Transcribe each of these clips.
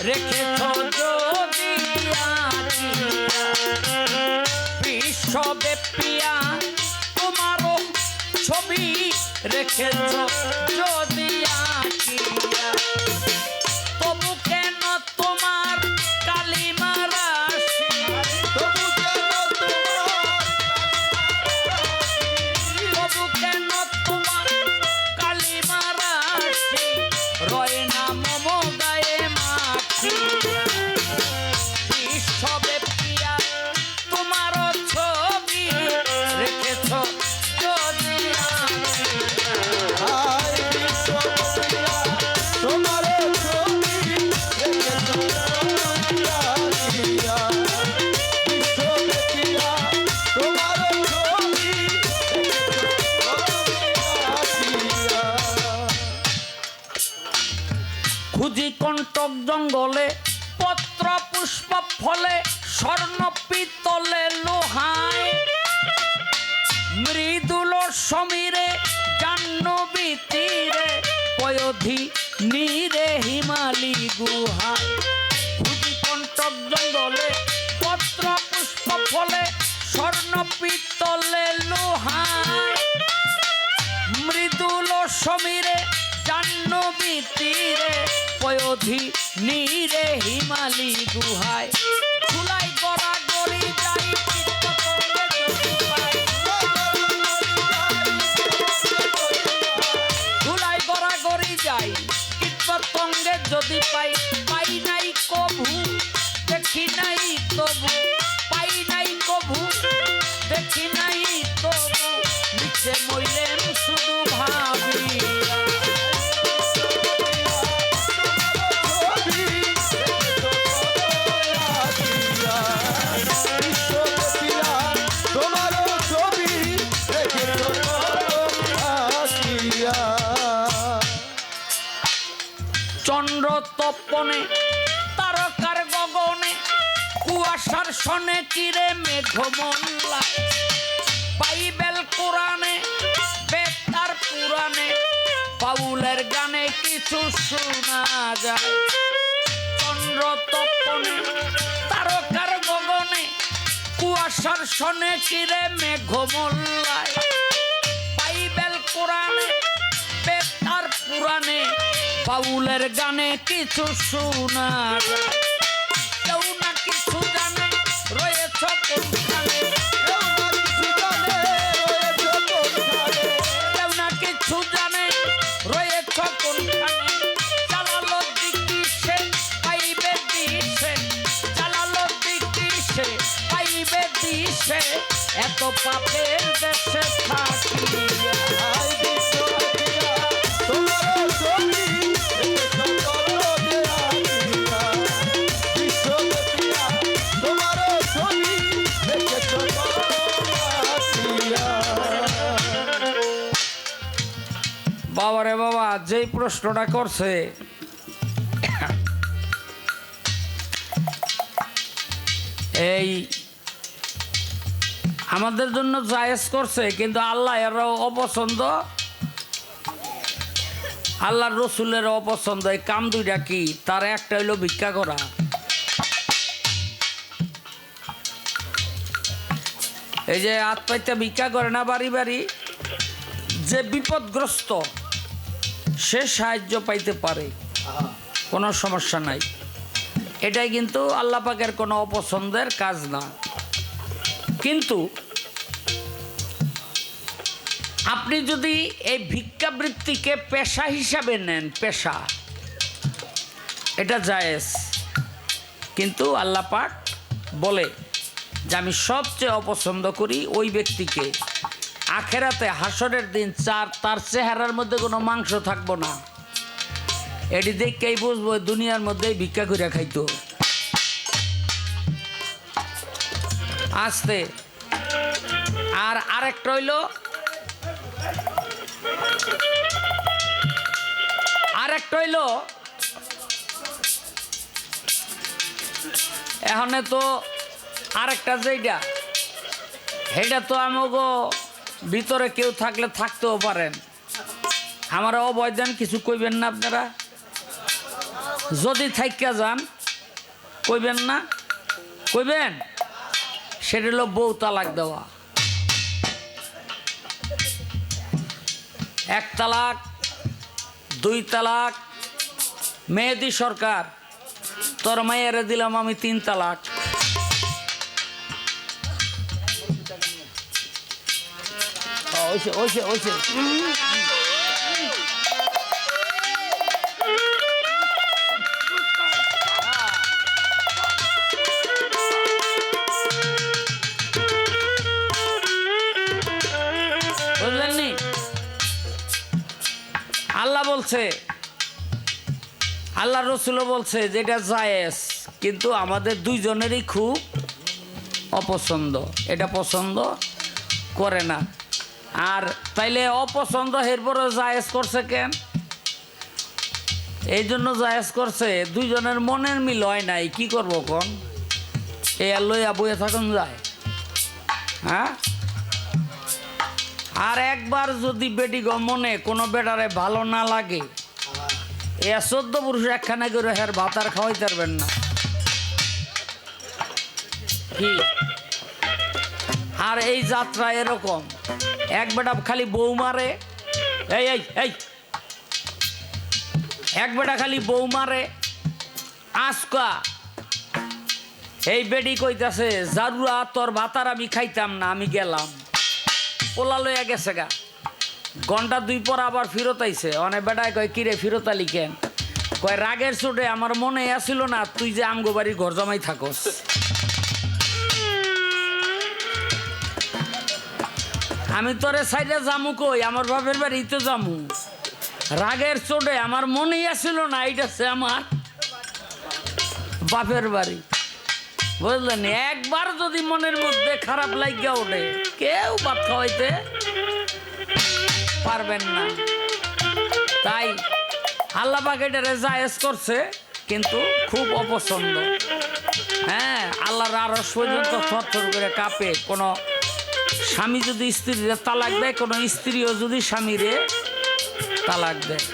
রেখেছ যদি আঁকিয়া বিশ্বব্যাপিয়া তোমারও ছবি রেখেছ যদি আঁকিয়া তবু কেন তোমার কালিমা রাশি তবু কেন তোমার কালিমা রাশি রয় না মম গায়ে মাখি বিশ্বব্যাপিয়া তোমার ছবি রেখেছ যদি তোমার ছবি বিশ্বব্যাপিয়া তোমার ছবি খুঁজি কণ্টক জঙ্গলে পত্র পুষ্প ফলে স্বর্ণ পিতলে লোহায় মৃদুল সমীরে জাহ্নবী তীরে পয়োধি নীরে হিমালি গুহায় খুঁজি কণ্টক জঙ্গলে পত্র পুষ্প ফলে স্বর্ণ পিতলে লোহায় মৃদুল সমীরে জাহ্নবী তীরে পয়োধি নীরে হিমালি গুহায় ধুলাই গড়া গড়ি যাই ধুলাই গড়া গড়ি যাই কীটপতঙ্গে যদি পাই পাই নাই কভু দেখি নাই তবু পাই নাই কভু দেখি নাই তবু নিচে মইলেন শুধু ভাবি তোমার ছবি চন্দ্র তপনে তারকার গগনে কুয়াশার সনে কিরে মেঘমল্লা বাইবেল কোরআনে বেতার পুরাণে বাউলের গানে কিছু শোনা যায় চন্দ্র তপনে তারকার গগনে কুয়াশার সনে কিরে মেঘমল্লায় বাইবেল কোরআনে বেতার পুরাণে বাউলের গানে কিছু শোনা যায় কেউ না কিছু জানে রয়েছ কোনখানে কেউ না কিছু জানে রয়েছ কোনখানে চালালো দিকে পাইবে দিশে চালালো দিকে পাইবে দিশে এত পাপের দেশে থাকি বাবারে বাবা যেই প্রশ্নটা করছে এই আমাদের জন্য জায়েজ করছে কিন্তু আল্লাহ এরও অপছন্দ আল্লাহর রসুলের অপছন্দ এই কাম দুইটা কি তার একটা হইল ভিক্ষা করা এই যে আত্মহত্যা ভিক্ষা করে না বাড়ি বাড়ি যে বিপদগ্রস্ত সে সাহায্য পাইতে পারে কোনো সমস্যা নাই এটাই কিন্তু আল্লাহ পাকের কোনো অপছন্দের কাজ না কিন্তু আপনি যদি এই ভিক্ষাবৃত্তিকে পেশা হিসাবে নেন পেশা এটা জায়েজ কিন্তু আল্লাহ পাক বলে যে আমি সবচেয়ে অপছন্দ করি ওই ব্যক্তিকে আখেরাতে হাসরের দিন তার চেহারার মধ্যে কোনো মাংস থাকবো না এটি দেখেই বুঝবো দুনিয়ার মধ্যেই ভিক্ষা করে খাইতো আসতে আর আরেকটা হইল এখানে তো আরেকটা যেটা সেটা তো আমাকে ভিতরে কেউ থাকলে থাকতেও পারেন আমার অবৈধান কিছু কইবেন না আপনারা যদি থাইকা যান কইবেন না, কইবেন? সেটা হলো বউ তালাক দেওয়া। 1 তালাক, 2 তালাক। মেহেদী সরকার, তোর মায়েরে দিলাম আমি 3 তালাক। ওইসে ওইসে ওইসে বুঝলেননি? আল্লাহ বলছে, আল্লাহ রসুলও বলছে যেটা জায়েজ, কিন্তু আমাদের দুইজনেরই খুব অপছন্দ, এটা পছন্দ করে না। আর তাইলে অপছন্দ এরপরে জায়েজ করছে কেন? এই জন্য জায়েজ করছে দুইজনের মনের মিল হয় নাই। কি করবো কোন? এ লইয়া বইয়া থাকুন যায়? হ্যাঁ, আর একবার যদি বেটি গো মনে কোনো বেটারে ভালো না লাগে, এ 14 পুরুষ একখানা করে হের ভাত আর খাওয়াইতে পারবেন না। কি? আর এই যাত্রা এরকম, এক বেটা খালি বউ মারে, এই এই এই এক বেটা খালি বউ মারে। আজকা এই বেডি কইতাছে জারুয়া তোর ভাতার আমি খাইতাম না, আমি গেলাম। পোলা লইয়া গেছে গা, ঘন্টা 2 পর আবার ফিরত আইছে। অনেক বেটায় কয় কিরে ফিরত আলি কেন? কয় রাগের চোটে আমার মনে আসিল না তুই যে আমগো বাড়ির ঘর জমাই থাকস। আমি তোরে সাইডে জামু কই, আমার বাপের বাড়ি তো জামু। রাগের চোটে আমার মনেই আসিল না এইটা সে আমার বাপের বাড়ি। বুঝলেন? একবার যদি মনের মধ্যে খারাপ লাগিয়া ওঠে, কেউ ভাত খাওয়াইতে পারবেন না। তাই আল্লাহ পাক এটারে জায়েজ করছে, কিন্তু খুব অপছন্দ। হ্যাঁ, আল্লাহর আরশ পর্যন্ত থরথর করে কাঁপে। কোনো স্বামী যদি স্ত্রীরে তালাক দেয়, কোনো স্ত্রীও যদি স্বামীরে তালাক দেয়।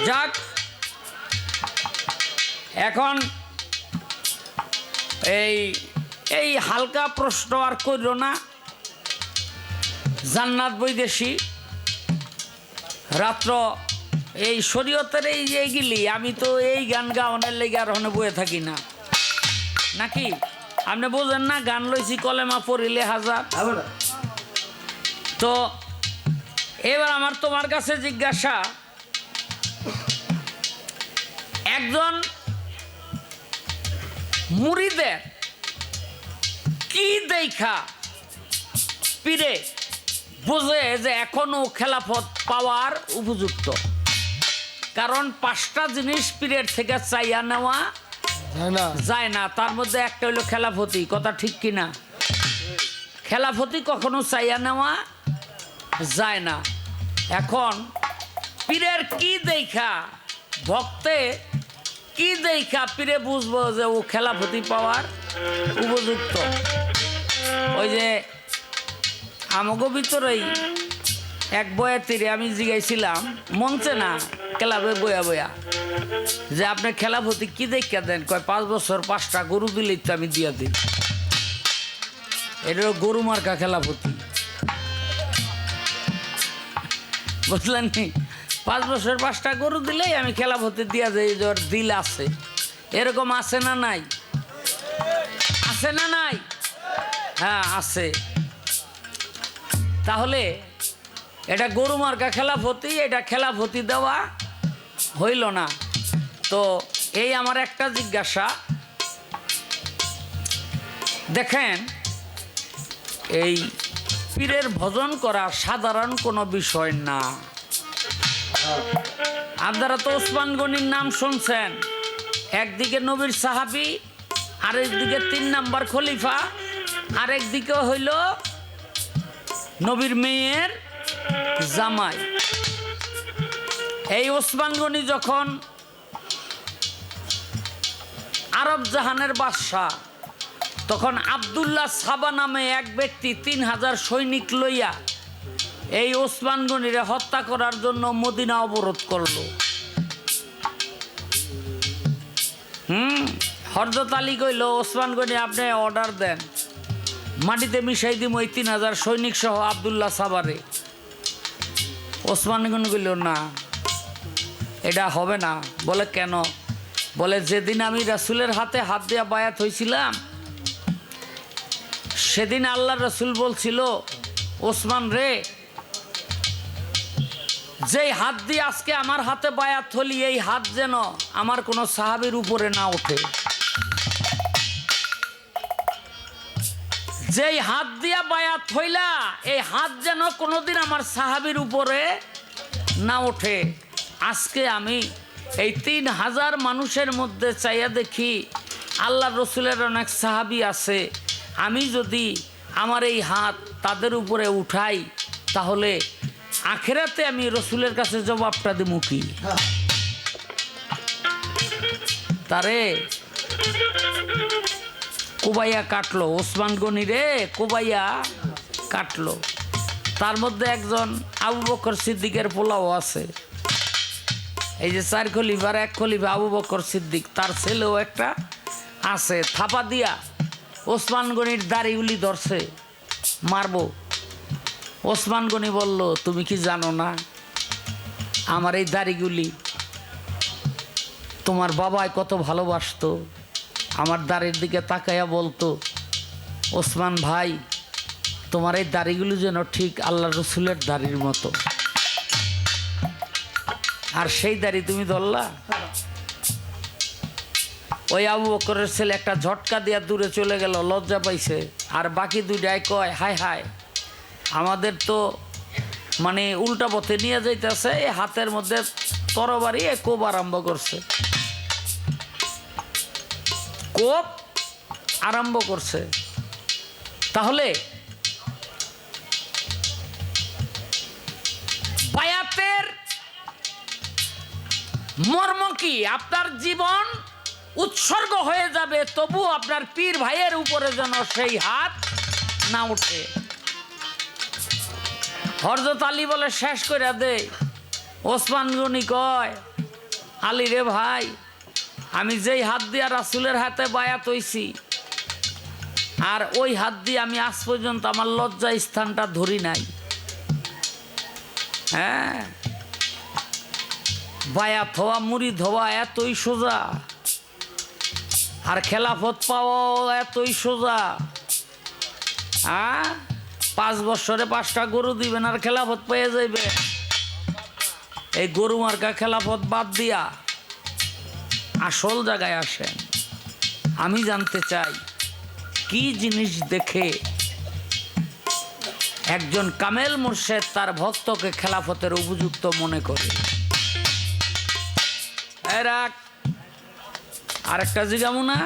যাক, এখন এই হালকা প্রশ্ন আর কইরো না। জান্নাত বৈদেশী রাত্র এই শরীয়তের এইগুলি, আমি তো এই গান গাওয়ানোর লেগে আর ওখানে বয়ে থাকি না, নাকি? আপনি বোঝেন না? গান লইছি কলেমা পড়িলে হাজার। তো এবার আমার তোমার কাছে জিজ্ঞাসা, একজন মুরিদের কি দেখা পীরে বোঝে যে এখনো খেলাফত পাওয়ার উপযুক্ত? কারণ 5টা জিনিস পীরের থেকে চাইয়া নেওয়া যায় না, তার মধ্যে একটা হইলো খেলাফতি। কথা ঠিক কিনা? খেলাফতি কখনো চাইয়া নেওয়া যায় না। এখন পীরের কি দেখা, ভক্তে কি দেখা পীরে বুঝবো যে ও খেলাফতি পাওয়ার উপযুক্ত? ওই যে আমাগো ভিতরেই এক বয়াতিরে আমি জিগাইছিলাম মঞ্চে না, ক্লাবে বয়া বয়া, যে আপনি খেলাফতি কি দেখা দেন? কয় 5 বছর 5টা গরু দিলেই তো আমি দিয়া দিই। এটা গরু মার্কা খেলাফতি, বুঝলেন? 5 বছর 5টা গরু দিলেই আমি খেলাফতি দিয়া যাই। দিল আছে, এরকম আছে না নাই? আছে না নাই? হ্যাঁ আছে। তাহলে এটা গরু মার্কা খেলাফতি, এটা খেলাফতি দেওয়া হইল না। তো এই আমার একটা জিজ্ঞাসা, দেখেন এই পীরের ভজন করা সাধারণ কোনো বিষয় না। আপনারা তো ওসমান গনির নাম শুনছেন, একদিকে নবীর সাহাবী, আরেকদিকে 3 নাম্বার খলিফা, আরেকদিকে হইল নবীর মেয়ের জামাই। এই ওসমান গনি যখন আরব জাহানের বাদশাহ, তখন আব্দুল্লাহ সাবা নামে এক ব্যক্তি 3000 সৈনিক লইয়া এই ওসমান গনিরে হত্যা করার জন্য মদিনা অবরোধ করলো। হযরত আলী কইল ওসমান গনি আপনি অর্ডার দেন, মাটিতে মিশাই দিম ওই 3000 সৈনিক সহ আব্দুল্লাহ সাবারে। ওসমান গনি কইল না, এটা হবে না। বলে কেন? বলে যেদিন আমি রাসূলের হাতে হাত দিয়া বায়াত হয়েছিলাম, সেদিন আল্লাহ রাসূল বলছিল ওসমান রে, যেই হাত দিয়ে আজকে আমার হাতে বায়াত হলি, এই হাত যেন আমার কোনো সাহাবীর উপরে না ওঠে। যেই হাত দিয়া বায়াত হইলা, এই হাত যেন কোনোদিন আমার সাহাবীর উপরে না ওঠে। আজকে আমি এই 3000 মানুষের মধ্যে চাইয়া দেখি আল্লাহ রসুলের অনেক সাহাবী আছে, আমি যদি আমার এই হাত তাদের উপরে উঠাই, তাহলে আখেরাতে আমি রসুলের কাছে জবাবটা দেবো কি? তারে কোবাইয়া কাটলো, ওসমান গনি রে কোবাইয়া কাটলো। তার মধ্যে একজন আবু বকর সিদ্দিকের পোলাও আছে। এই যে 4 খলিফার 1 খলিফা আবু বকর সিদ্দিক, তার ছেলেও একটা আছে। থাপা দিয়া ওসমান গনির দাড়িগুলি ধরছে, মারবো। ওসমান গনি বলল তুমি কি জানো না, আমার এই দাড়িগুলি তোমার বাবাই কত ভালোবাসতো। আমার দাড়ির দিকে তাকাইয়া বলতো, ওসমান ভাই তোমার এই দাড়িগুলি যেন ঠিক আল্লাহ রসুলের দাড়ির মতো। আর সেই দাড়ি তুমি ধরলা। ওই আবু বকরের ছেলে একটা ঝটকা দিয়া দূরে চলে গেল, লজ্জা পাইছে। আর বাকি দুইটাই কয় হায় হায়, আমাদের তো মানে উল্টা পথে নিয়ে যাইতেছে। হাতের মধ্যে তরবারি কোপ আরম্ভ করছে, কোপ আরম্ভ করছে। তাহলে বায়াতের মর্ম কি? আপনার জীবন উৎসর্গ হয়ে যাবে, তবু আপনার পীর ভাইয়ের উপরে যেন সেই হাত না ওঠে। হযরত আলী বলে শেষ করে দে। ওসমান গনি কয় আলী রে ভাই, আমি যেই হাত দিয়া রাসূলের হাতে বায়াত হইছি, আর ওই হাত দিয়ে আমি আজ পর্যন্ত আমার লজ্জা স্থানটা ধরি নাই। হ্যাঁ, বায়াত হওয়া মুরিদ হওয়া এতই সোজা, আর খেলাফত পাওয়াও এতই সোজা। হ্যাঁ, 5 বছরে 5টা গরু দিবেন আর খেলাফত পেয়ে যাইবে। এই গরু মার্কা খেলাফত বাদ দিয়া আসল জায়গায় আসেন। আমি জানতে চাই কি জিনিস দেখে একজন কামেল মুর্শেদ তার ভক্তকে খেলাফতের উপযুক্ত মনে করে। আরেকটা জিগামু না?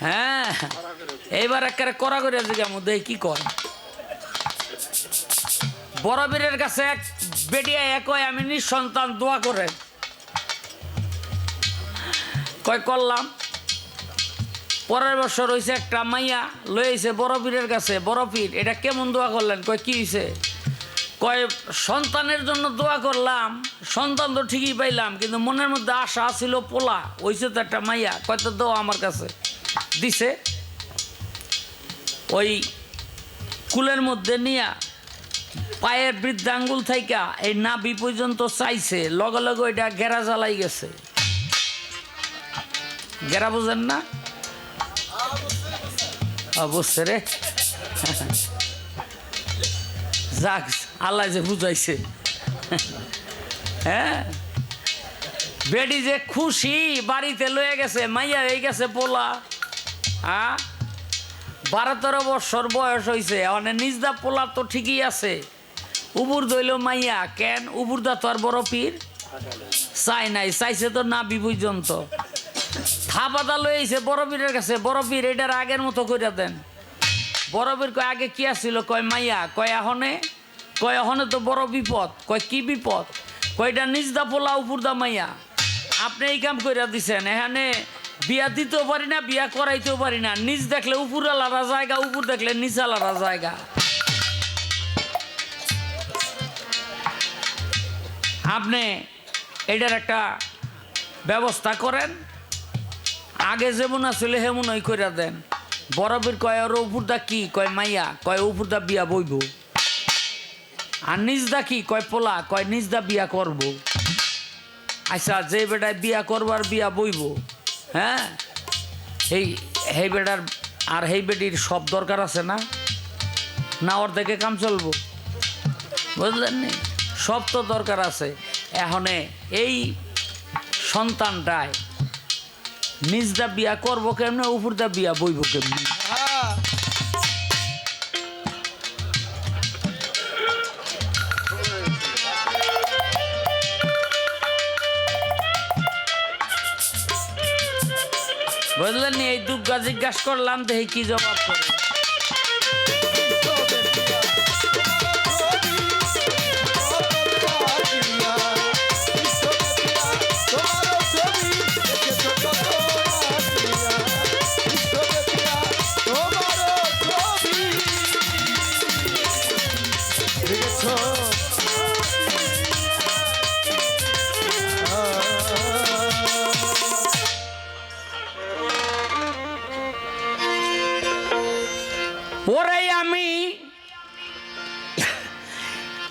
হ্যাঁ, এইবার একেবারে কড়া করে জিগামু, দেখ কি কর। বড় বীরের কাছে এক বেটিয়া কয় আমি নিঃসন্তান, দোয়া করে। কয় করলাম। পরের বছর হয়েছে একটা মাইয়া লইছে বড় পীরের কাছে। বড় পীর, এটা কেমন দোয়া করলেন? কয় কি হয়েছে? কয় সন্তানের জন্য দোয়া করলাম, সন্তান তো ঠিকই পাইলাম, কিন্তু মনের মধ্যে আশা ছিল পোলা হয়েছে তো একটা মাইয়া। কয় তো দোয়া আমার কাছে দিছে। ওই কুলের মধ্যে নিয়া পায়ের বৃদ্ধাঙ্গুল থাইকা এই নাভি পর্যন্ত চাইছে, লগে লগে ওইটা গেরা জ্বালাই গেছে। গেরা বুঝেন না? বুঝছে রে, যাক আল্লাহ যে বুঝাইছে। হ্যাঁ, বেডি যে খুশি, বাড়িতে লয়ে গেছে, মাইয়া হয়ে গেছে পোলা। হ্যাঁ, 12-13 বছর বয়স হয়েছে, অনেক নিজদা পোলা তো ঠিকই আছে, উবুর দইল মাইয়া। কেন উবুরদা তো আর বড় পীর চাই নাই, চাইছে তো না বিপর্যন্ত। থাপাতা লইছে বড় পীরের কাছে। বড় পীর এটার আগের মতো করে দেন। বড় পীর কয় আগে কি আসছিল? কয় মাইয়া। কয় এখনে? কয় এখনে তো বড় বিপদ। কয় কি বিপদ? কয়টা নিজদা পোলা উপরদা মাইয়া, আপনি এই কাম করে দিছেন। এখানে বিয়া দিতেও পারি না, বিয়া করাইতেও পারি না। নিজ দেখলে উপর আলাদা জায়গা, উপর দেখলে নিচ আলাদা জায়গা। আপনি এটার একটা ব্যবস্থা করেন, আগে যেমন আসলে হেমন ওই করে দেন। বরফের কয় ওর উপরদা কি কয় মাইয়া কয় উপরদা বিয়া বইব, আর নিজদা কি কয় পোলা কয় নিজদা বিয়া করব। আচ্ছা যে বেটায় বিয়া করবার বিয়া বইব, হ্যাঁ এই বেটার আর এই বেটির সব দরকার আছে না, না ওর থেকে কাম চলবো, বুঝলেন নি? সব তো দরকার আছে। এখন এই সন্তানটায় নিজদা বিয়া করবো কেমনে, উপরদা বিয়া বইব কেমনে? হ্যাঁ বুঝলেন নি? এই দুর্গা জিজ্ঞাসা করলাম, দেখি কি জবাব করে। ওরে আমি